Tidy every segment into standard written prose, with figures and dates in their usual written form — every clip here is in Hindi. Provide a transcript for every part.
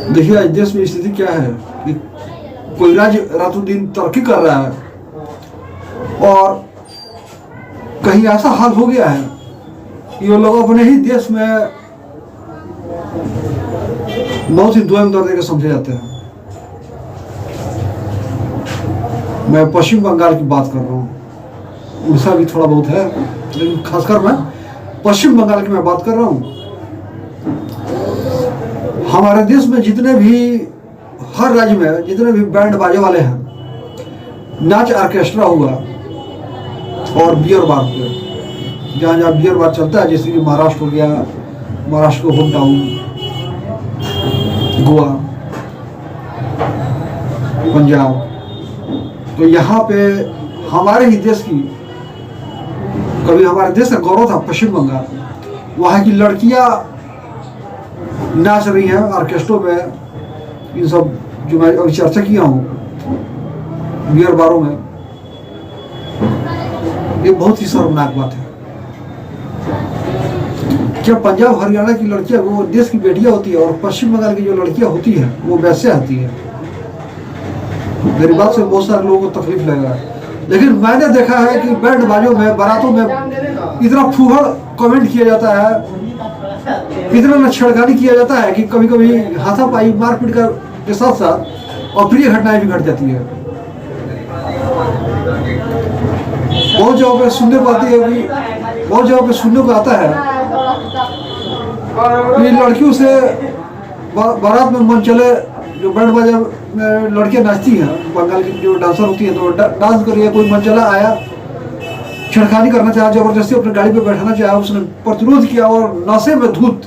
देखिए आज देश में स्थिति क्या है कि कोई राज्य रातों दिन तरक्की कर रहा है और कहीं ऐसा हाल हो गया है कि वो लोग अपने ही देश में बहुत ही द्वंद्व दर्द के समझे जाते हैं। मैं पश्चिम बंगाल की बात कर रहा हूँ, उड़ीसा भी थोड़ा बहुत है, लेकिन खासकर मैं पश्चिम बंगाल की मैं बात कर रहा हूँ। हमारे देश में जितने भी, हर राज्य में जितने भी बैंड बाजे वाले हैं, नाच ऑर्केस्ट्रा हुआ और बियर बार हुआ, जहाँ जहाँ बियर बार चलता है, जैसे कि महाराष्ट्र हो गया, महाराष्ट्र को होम टाउन, गोवा, पंजाब, तो यहाँ पे हमारे ही देश की, कभी हमारे देश का गौरव था पश्चिम बंगाल, वहाँ की लड़कियाँ नाच रही हैं ऑर्केस्ट्रों में। इन सब जो मैं अभी चर्चा किया हूँ बियर बारों में, ये बहुत ही शर्मनाक बात है। क्या पंजाब हरियाणा की लड़कियां वो देश की बेटियां होती है और पश्चिम बंगाल की जो लड़कियां होती हैं वो वैसे आती है? मेरी बात से बहुत सारे लोगों को तकलीफ लगेगा, लेकिन मैंने देखा है कि बैंड बाजों में, बारातों में इतना फूहड़ कमेंट किया जाता है, इतना छेड़खानी किया जाता है कि कभी कभी हाथापाई मारपीट के साथ साथ अप्रिय घटनाएं भी घट जाती है। बहुत जगह पे सुनने को आती है कि, बहुत जगह पे सुनने को आता है कि लड़कियों से बारात में मन चले, जो बैंड बाजा में लड़कियां नाचती हैं, बंगाल की जो डांसर होती है, तो डांस कर रही है, कोई मन चला आया, छेड़खानी करना चाहा, जबरदस्ती अपने गाड़ी पे बैठाना चाहा, उसने प्रतिरोध किया और नशे में धुत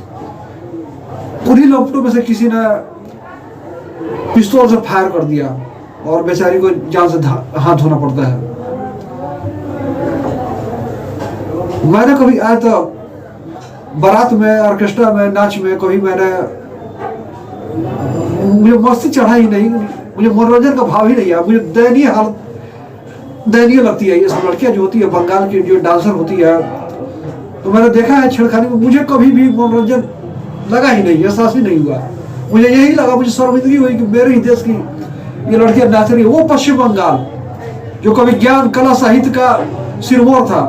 उन्हीं लपटों में से किसी ने पिस्तौल से फायर कर दिया और बेचारी को जान से हाथ धोना पड़ता है। मैंने कभी आया तो बारात में, ऑर्केस्ट्रा में, नाच में कभी मुझे मस्ती चढ़ा ही नहीं, मुझे मनोरंजन का भाव ही नहीं आया, मुझे दयनीय लगती है ये सब लड़कियां जो होती है, बंगाल की जो डांसर होती है। तो मैंने देखा है छेड़खानी में, मुझे कभी भी मनोरंजन लगा ही नहीं, एहसास ही नहीं हुआ। मुझे यही लगा, मुझे शर्मिंदगी हुई कि मेरे ही देश की ये लड़कियां नाच रही है। वो पश्चिम बंगाल जो कभी ज्ञान, कला, साहित्य का सिरमौर था,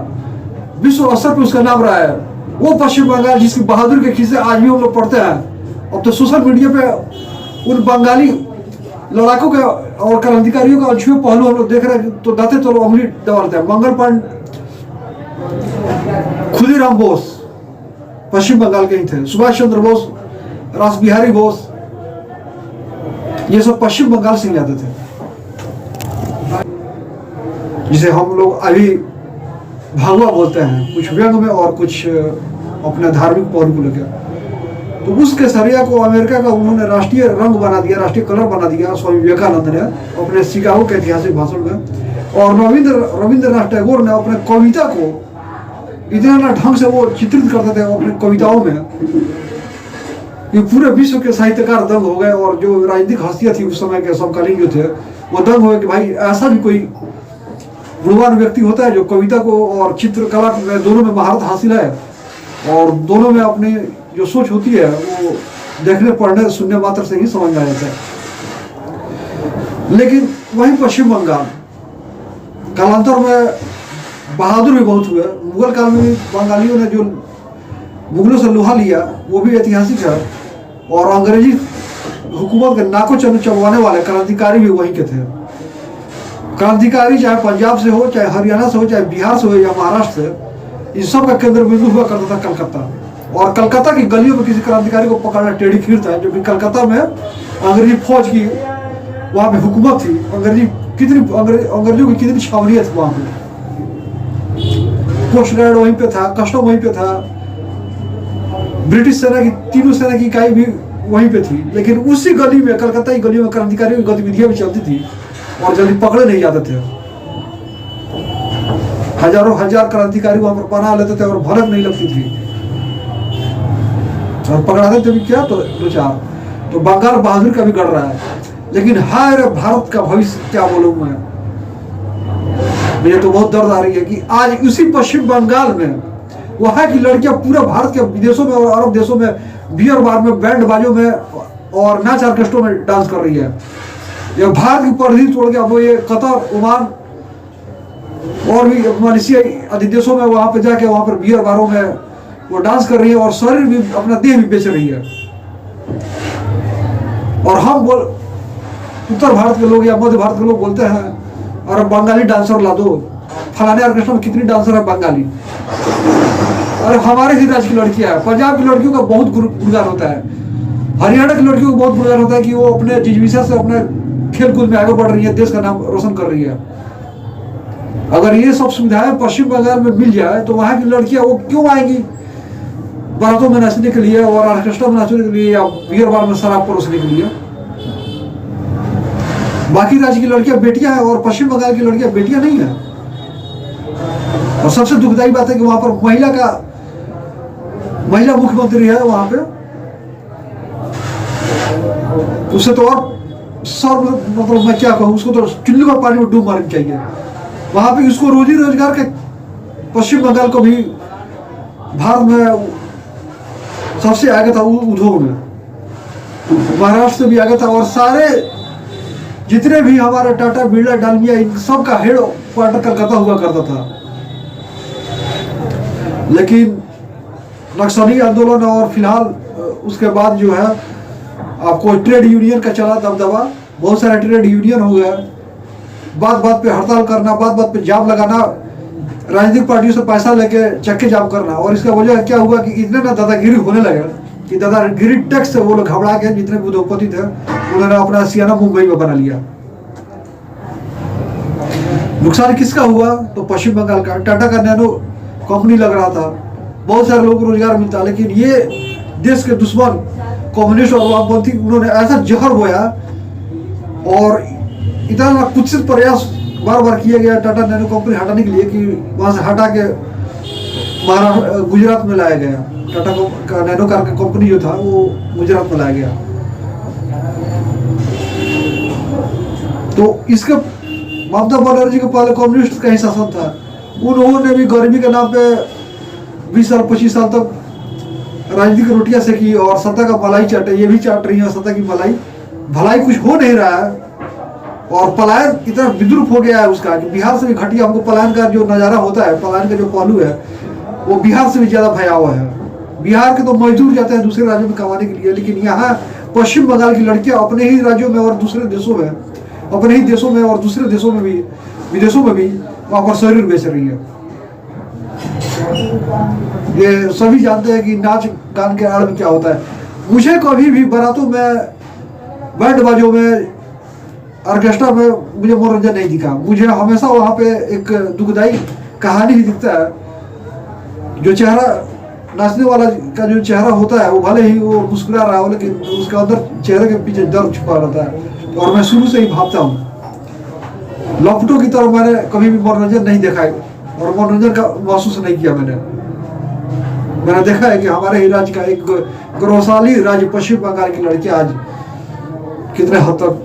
विश्व स्तर पर उसका नाम रहा है, वो पश्चिम बंगाल जिसकी बहादुर के किस्से आज भी हम लोग पढ़ते हैं। अब तो सोशल मीडिया पे उन बंगाली लड़ाकों के और क्रांतिकारियों का अछूते पहलू हम लोग देख रहे हैं, तो दाते तो उंगली दबाते हैं। मंगल पांडे, खुदीराम बोस पश्चिम बंगाल के ही थे, सुभाष चंद्र बोस, रास बिहारी बोस, ये सब पश्चिम बंगाल से ही आते थे, जिसे हम लोग अभी भगवा बोलते हैं, कुछ व्यंग में और कुछ अपने धार्मिक पहलू को लेकर। तो उस केसरिया को अमेरिका का उन्होंने राष्ट्रीय रंग बना दिया, राष्ट्रीय कलर बना दिया स्वामी विवेकानंद ने अपने शिकागो के ऐतिहासिक भाषण में। और रविंद्रनाथ टैगोर ने अपने कविता को इतना ढंग से वो चित्रित करते थे अपनी कविताओं में कि पूरे विश्व के साहित्यकार दंग हो गए। और जो राजनीतिक हस्तियां थी उस समय के समकालीन जो थे, वो दंग हो गए कि भाई ऐसा भी कोई गुणवान व्यक्ति होता है जो कविता को और चित्रकला में दोनों में महारत हासिल है और दोनों में अपनी जो सोच होती है वो देखने, पढ़ने, सुनने मात्र से ही समझ में आ जाता है। लेकिन वहीं पश्चिम बंगाल कालांतर में बहादुर भी बहुत हुए। मुगल काल में भी बंगालियों ने जो मुगलों से लोहा लिया वो भी ऐतिहासिक है, और अंग्रेजी हुकूमत के नाकों चबवाने वाले क्रांतिकारी भी वहीं के थे। क्रांतिकारी चाहे पंजाब से हो, चाहे हरियाणा से हो, चाहे बिहार से हो या महाराष्ट्र से, इन सब का केंद्र बिंदु हुआ करता था कलकत्ता। और कलकत्ता की गलियों में किसी क्रांतिकारी को पकड़ना टेढ़ी खीर था, जो कि कलकत्ता में अंग्रेजी फौज की वहाँ पे हुकूमत थी। अंग्रेजों की कितनी छावनियाँ थी वहाँ पे, कोस्ट गार्ड वहीं पे था, कस्टम वहीं पे था, ब्रिटिश सेना की तीनों सेना की इकाई भी वहीं पे थी। लेकिन उसी गली में, कलकत्ता की गलियों में क्रांतिकारियों की गतिविधियां भी चलती थी और जल्दी पकड़े नहीं जाते थे। हजारों हजार क्रांतिकारी वहां पर पनाह लेते थे और भनक नहीं लगती थी, और पकड़ाते थे भी क्या तो दो चार। तो बंगाल बहादुर का भी गढ़ रहा है। लेकिन हाय रे भारत का भविष्य क्या बोलूं मैं, मुझे तो बहुत दर्द आ रही है कि आज उसी पश्चिम बंगाल में वहां की लड़कियां पूरा भारत के विदेशों में और अरब देशों में बियर बार में, बैंड बाजों में और नाच ऑर्केस्ट्रा में डांस कर रही है। ये भारत की परिधि तोड़ के अब वो ये कतर, ओमान और भी मलेशिया आदि देशों में वहां पे जाके वहां पर बियर बारों में वो डांस कर रही है और शरीर भी, अपना देह भी बेच रही है। और हम बोल उत्तर भारत के लोग या मध्य भारत के लोग बोलते हैं और बंगाली डांसर ला दो, फलाने ऑर्केस्ट्रा में कितनी डांसर है बंगाली। और हमारे ही राज्य की लड़कियां है, पंजाब की लड़कियों का बहुत गुणगान होता है, हरियाणा की लड़कियों को बहुत गुणगान होता है कि वो अपने जिज्ञासा से अपने खेल कूद में आगे बढ़ रही है, देश का नाम रोशन कर रही है। अगर ये सब सुविधाएं पश्चिम बंगाल में मिल जाए तो वहां की लड़कियां वो क्यों आएंगी बारातों में नाचने के लिए और ऑर्केस्ट्रा में नाचने के लिए या बियर बार में शराब परोसने के लिए। बाकी राज्य की लड़कियां बेटियां हैं और पश्चिम बंगाल की लड़कियां बेटियां नहीं है। और सबसे दुखदायी बात है कि वहां पर महिला मुख्यमंत्री है वहां पे, उसे तो और सर मतलब मैं क्या कहूँ, उसको तो चुल्लू का पानी में डूब मारनी चाहिए। वहां पे उसको रोजी रोजगार के पश्चिम बंगाल को भी भारत में सबसे आगे था उद्योग में, महाराष्ट्र से भी आगे था। और सारे जितने भी हमारे टाटा, बिरला, डालमिया, इन सब का हेड क्वार्टर कलकत्ता हुआ करता था। लेकिन नक्सली आंदोलन और फिलहाल उसके बाद जो है आपको ट्रेड यूनियन का चला दबदबा, बहुत सारे ट्रेड यूनियन हो गया, बात बात पे हड़ताल करना, बात बात पे जाम लगाना, राजनीतिक पार्टियों से पैसा लेके चक्के जाम करना। और इसका वजह क्या हुआ कि इतने ना दादागिरी होने लगे कि दादागिरी टैक्स से वो लोग घबरा के, जितने भी उद्योगपति थे उन्होंने अपना सियाना मुंबई में बना लिया। नुकसान किसका हुआ? तो पश्चिम बंगाल का। टाटा का नैनो कंपनी लग रहा था, बहुत सारे लोगों को रोजगार मिलता, लेकिन ये देश के दुश्मन कम्युनिस्ट और वामपंथी उन्होंने ऐसा जहर बोया और इतना कुत्सित प्रयास बार बार किया गया टाटा नैनो कंपनी हटाने के लिए कि वहां से हटा के महाराष्ट्र, गुजरात में लाया गया। टाटा का नैनो कार का कंपनी जो था वो गुजरात में लाया गया। तो इसके ममता बनर्जी के पहले कम्युनिस्ट का ही शासन था, उन्होंने भी गरीबी के नाम पे 20 साल 25 साल तक राजनीतिक रोटियां सेकी और सत्ता का मलाई चाटे, ये भी चाट रही है सत्ता की मलाई। भलाई कुछ हो नहीं रहा है और पलायन इतना विद्रूप हो गया है उसका कि बिहार से भी घटिया। हमको पलायन का जो नज़ारा होता है, पलायन का जो पहलू है वो बिहार से भी ज़्यादा भयावह है। बिहार के तो मजदूर जाते हैं दूसरे राज्यों में कमाने के लिए, लेकिन यहाँ पश्चिम बंगाल की लड़कियाँ अपने ही राज्यों में और दूसरे देशों में, अपने ही देशों में और दूसरे देशों में भी, विदेशों में भी वहाँ पर शरीर बेच रही है। ये सभी जानते हैं कि नाच गान के आड़ में क्या होता है। मुझे कभी भी बारातों में, बैंड बाजों में, ऑर्केस्ट्रा में मुझे मनोरंजन नहीं दिखा। मुझे हमेशा वहाँ पे एक दुखदाई कहानी ही दिखता है। जो चेहरा नाचने वाला का जो चेहरा होता है वो भले ही वो मुस्कुरा रहा हो, लेकिन उसके अंदर चेहरे के पीछे दर्द छुपा रहता है। और मैं शुरू से ही भागता हूँ, लपटों की तरफ मैंने कभी भी मनोरंजन नहीं देखा है और मनोरंजन का महसूस नहीं किया। मैंने देखा है कि हमारे ही राज्य का एक गौरवशाली राज्य पश्चिम बंगाल की लड़कियां आज कितने हद तक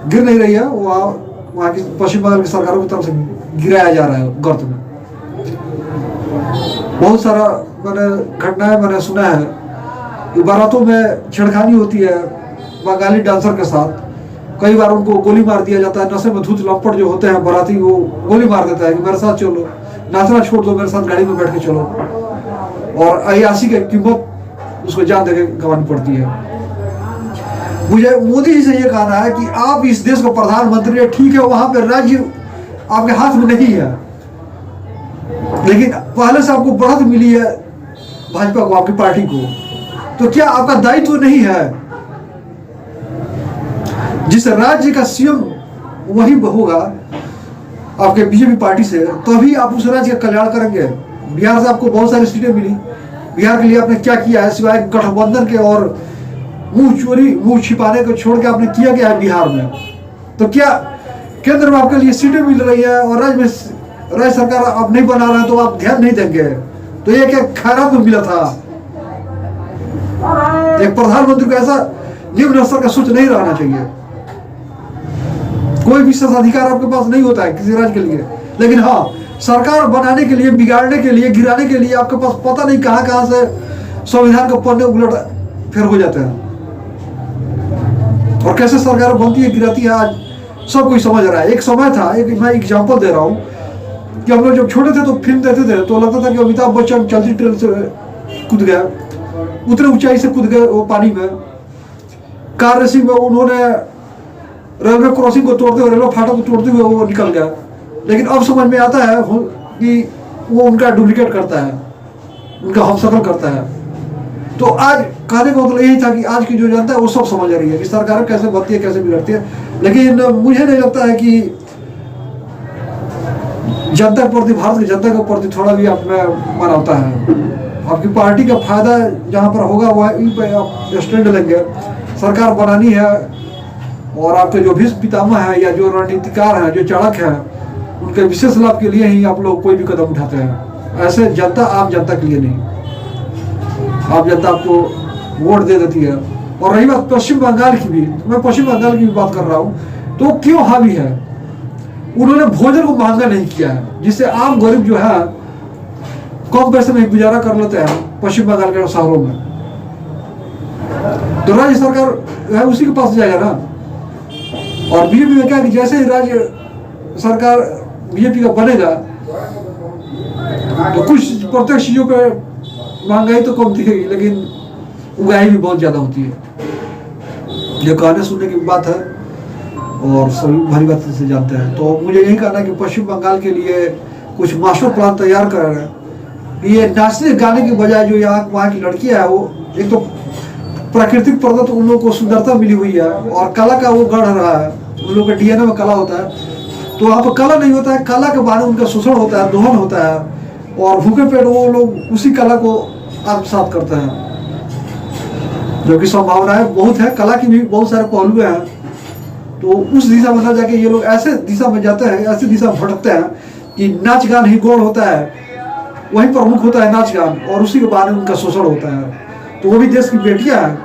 गिर नहीं रही है, वहाँ की पश्चिम बंगाल की सरकारों की तरफ से गिराया जा रहा है गर्त में। बहुत सारा घटनाएं मैंने सुना है कि बारातों में छेड़खानी होती है बंगाली डांसर के साथ। कई बार उनको गोली मार दिया जाता है। नशे में धुत लंपट जो होते हैं बाराती, वो गोली मार देता है कि मेरे साथ चलो, नाचना छोड़ दो, मेरे साथ गाड़ी में बैठ के चलो। और अयासी की कीमत उसको जान देके गंवानी पड़ती है। मुझे मोदी जी से ये कहना है कि आप इस देश का प्रधानमंत्री है, ठीक है, वहां पे राज्य आपके हाथ में नहीं है, लेकिन पहले से आपको बढ़त मिली है भाजपा को, आपकी पार्टी को, तो क्या आपका दायित्व नहीं है? जिस राज्य का सीएम वही होगा आपके बीजेपी पार्टी से, तभी आप उस राज्य का कल्याण करेंगे। बिहार से आपको बहुत सारी सीटें मिली, बिहार के लिए आपने क्या किया है सिवाय गठबंधन के और मुंह छिपाने को छोड़ के आपने किया क्या है बिहार में? तो क्या केंद्र में आपके लिए सीटें मिल रही है और राज्य सरकार आप नहीं बना रहे हैं तो आप ध्यान नहीं देंगे? तो ये क्या खैरात में मिला था? एक प्रधानमंत्री को ऐसा निम्न स्तर का सोच नहीं रहना चाहिए। कोई विशेष अधिकार आपके पास नहीं होता है किसी राज्य के लिए, लेकिन हाँ, सरकार बनाने के लिए, बिगाड़ने के लिए, गिराने के लिए आपके पास पता नहीं कहां से संविधान को पढ़ने उलट फिर हो जाते हैं। और कैसे सरकार बनती है गिराती है आज सब कोई समझ रहा है। एक समय था, एक मैं एग्जांपल दे रहा हूँ कि हम लोग जब छोटे थे तो फिल्म देखते थे तो लगता था कि अमिताभ बच्चन चलती ट्रेन से कूद गया, उतने ऊंचाई से कूद गए वो पानी में। कार रेसिंग में उन्होंने रेलवे क्रॉसिंग को तोड़ते हुए, रेलवे फाटक को तोड़ते हुए वो निकल गया। लेकिन अब समझ में आता है कि वो उनका डुप्लीकेट करता है, उनका हमशक्ल करता है। तो आज कहने का मतलब यही था कि आज की जो जनता है वो सब समझ रही है कि सरकार कैसे बनती है, कैसे बिगड़ती है। लेकिन मुझे नहीं लगता है कि जनता के प्रति, भारत की जनता के प्रति थोड़ा भी आप में मन आता है। आपकी पार्टी का फायदा जहाँ पर होगा वहीं पर आप स्टैंड लेंगे। सरकार बनानी है और आपके जो भीष्म पितामह है या जो रणनीतिकार हैं, जो चाणक हैं, उनके विशेष लाभ के लिए ही आप लोग कोई भी कदम उठाते हैं। ऐसे जनता आम जनता के लिए नहीं, आम जनता आपको वोट दे देती है। और रही बात पश्चिम बंगाल की भी, मैं पश्चिम बंगाल की भी बात कर रहा हूँ, तो क्यों हावी है? उन्होंने भोजन को महंगा नहीं किया है, जिससे आम गरीब जो है कम पैसे में गुजारा कर लेते हैं पश्चिम बंगाल के शहरों में। तो राज्य सरकार है उसी के पास जाएगा ना। और बीजेपी में क्या है कि जैसे ही राज्य सरकार बीजेपी का बनेगा तो कुछ प्रत्यक्ष चीजों पे महंगाई तो कम दिखेगी, लेकिन उगाही भी बहुत ज्यादा होती है। ये कहने सुनने की बात है और सभी भली बात से जानते हैं। तो मुझे यही कहना है कि पश्चिम बंगाल के लिए कुछ मास्टर प्लान तैयार कर रहे हैं। ये नाचने गाने की बजाय जो यहाँ वहाँ की लड़कियां है, वो एक तो प्राकृतिक प्रदत्त उन लोगों को सुंदरता मिली हुई है और कला का वो गढ़ रहा है। उन लोगों के डीएनए में कला होता है, तो वहाँ पर कला नहीं होता है, कला के बारे में उनका शोषण होता है, दोहन होता है, और भूखे पेट वो लोग उसी कला को आत्मसात करते हैं। जो कि संभावनाएं बहुत है, कला की भी बहुत सारे पहलू हैं। तो उस दिशा में ना जाके ये लोग ऐसे दिशा में जाते हैं, ऐसी दिशा में भटकते हैं कि नाच गान ही गौड़ होता है, वही प्रमुख होता है नाच गान, और उसी के बारे में उनका शोषण होता है। तो वो भी देश की बेटियां हैं,